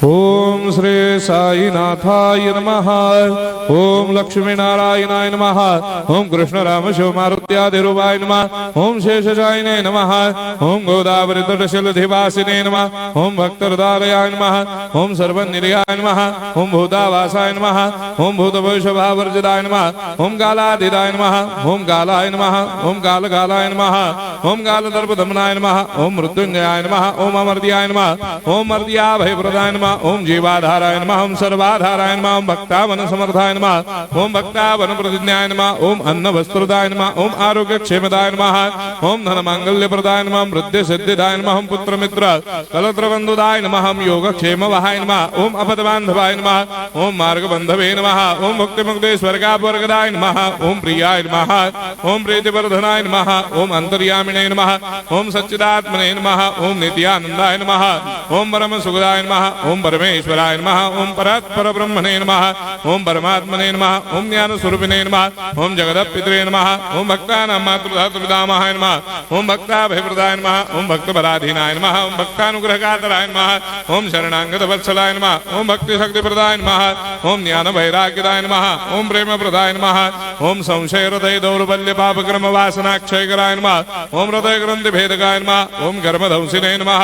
ओम श्री साईनाथाय नमः। ओम लक्ष्मी नारायणाय नमः। ओम कृष्ण राम शिव मारुत्यादिरूपाय नमः। ओम शेषशायिने नमः। ओम गोदावरी तटशिलधिवासिने नमः। ओम भक्तहृदयाय नमः। ओम सर्वनिर्याय नमः। ओम भूतावासाय नमः। ओम भूतभविष्यभावर्जिताय नमः। ओम कालातीताय नमः। ओम कालाय नमः। ओम कालकालाय नमः। ओम कालदर्पदमनाय नमः। ओम मृत्युंजयाय नमः। ओम अमर्त्याय नमः। ओम मर्त्याभयप्रदाय नमः। ओम जीवाधाराय नमः। ओम सर्वाधाराय नमः। ओम भक्तावन समर्थाय नमः। ओम भक्तावन प्रतिज्ञाय नमः। ओम अन्न वस्त्रदाय नमः। ओम आरोग्य क्षेमदाय नमः। ओम धन मांगल्य प्रदाय नमः। वृद्धि सिद्धिदाय नमः। ओम पुत्र मित्र कलत्र बंधुदाय नमः। ओम योग क्षेम वहाय नमः। ओम अपद बांधवाय नमः। ओम मार्ग बंधवे नमः। ओम मुक्ति मुक्ति स्वर्गापवर्गदाय नमः। ओम प्रियाय नमः। ओम प्रीतिवर्धनाय नमः। ओम अंतर्यामिने नमः। ओम सच्चिदात्मने नमः। ओम नित्यानंदाय नमः। ओम परम सुखदाय नमः। ओम परमेश्वराय नमः। ओम परात्पर ब्रह्मणे नमः। ओम परमात्मने नमः। ओम ज्ञान स्वरूपिणे नमः। ओम जगदपितरे नमः। ओम भक्तानां मातृधातुपितामहाय नमः। ओम भक्ताभयप्रदाय नमः। ओम भक्तपराधीनाय नमः। ओम भक्तानुग्रहकातराय नमः। ओम शरणागत वत्सलाय नमः। ओम भक्ति शक्तिप्रदाय नमः। ओम ज्ञान वैराग्यदाय नमः। ओम प्रेम प्रदाय नमः। ओम संशय हृदय दौर्बल्य पापक्रम वासना क्षयकराय नमः। ओम हृदय ग्रंथि भेदकाय नमः। ओम कर्मधंसिने नमः।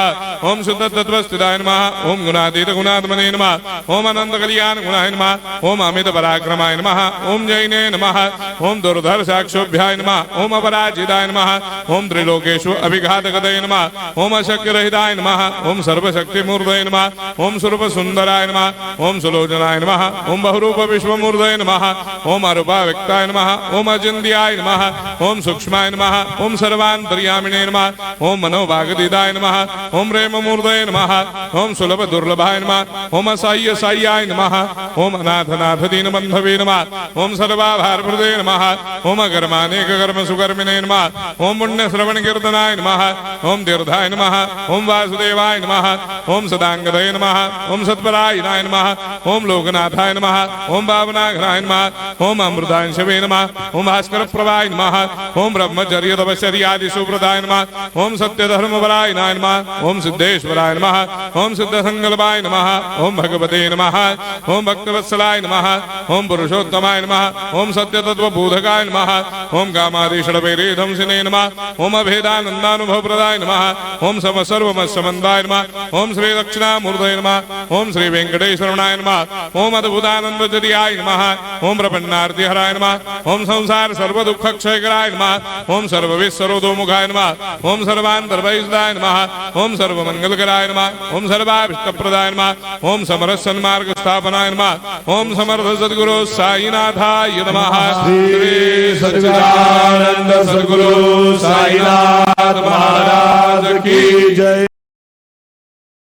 ओम शुद्ध तत्वस्थिताय नमः। ओम गुणातीत गुणात्मने नमः। ओम अनंत कल्याण गुणाय नमः। ओम अमित पराक्रमाय नमः। ओम जैने नमः। ओम दुर्धर साक्षोभ्याय नमः। ओम अपराजिताय नमः। ओम त्रिलोकेषु अभिघातगतये नमः। ओम अशक्य रहिताय नमः। ओम सर्वशक्ति मूर्धये नमः। ओम स्वरूप सुंदराय नमः। ओम सुलोचनाय नमः। ओम बहुरूप विश्वमूर्धये नमः। ओम अरूपाव्यक्ताय नमः। ओम अचिन्त्याय नमः। ओम सूक्ष्माय नमः। ओम सर्वान्तर्यामिने नमः। ओम मनोभागतीताय नमः। ओम प्रेममूर्धये नमः। ओम सुलभ दुर्लभाय नमः। ओम असाह्य साह्याय नमः। ओम अनाथनाथ दीनबन्धवे नमः। ओम सर्वाभारप्रदे नमः। ओम अकर्मानेक कर्म सुकर्मिणे नमः। ओम पुण्य श्रवण कीर्तनाय नमः। ओम तीर्थाय नमः। ओम वासुदेवाय नमः। ओम सदांगदये नमः। ओम सत्परायणाय नमः। ओम लोकनाथाय नमः। ओम भावनाघ्राय नमः। ओम अमृतांशवे नमः। ओम भास्कर प्रभाय नमः। ओम ब्रह्मचर्य तपश्चर्यादि सुप्रदाय नमः। ओम सत्य धर्मपरायणाय नमः। ओम सिद्धेश्वराय नमः। ओम सिद्ध संकल्पाय नमः। ओम भगवते नमः। ओम भक्तवत्सलाय नमः। ओम पुरुषोत्तमाय नमः। ओम सत्य तत्व बोधकाय नमः। ओम कामादिषडवैरेधंसिने नमः। ओम अभेदानंदानुभव प्रदाय नमः। ओम सर्वमस्समन्वाय नमः। ओम श्री दक्षिणामूर्तये नमः। ओम श्री वेंकटेश्वराय नमः। ओम अद्भुतानंदचर्याय नमः। ओम प्रपन्नार्तिहराय नमः। ओम संसार सर्व दुख क्षयकराय नमः। ओम सर्वविश्वरोधोमुखाय नमः। ओम सर्वान्तर्भयदाय नमः। ओम सर्वमंगलकराय नमः। ओम सर्वाभिष्टप्रदाय नमः। ओम समरस सन्मार्ग स्थापनाय नमः। ओम समर्थ सद्गुरु साईनाथाय नमः। श्री सच्चिदानंद सद्गुरु साईनाथ महाराज की जय।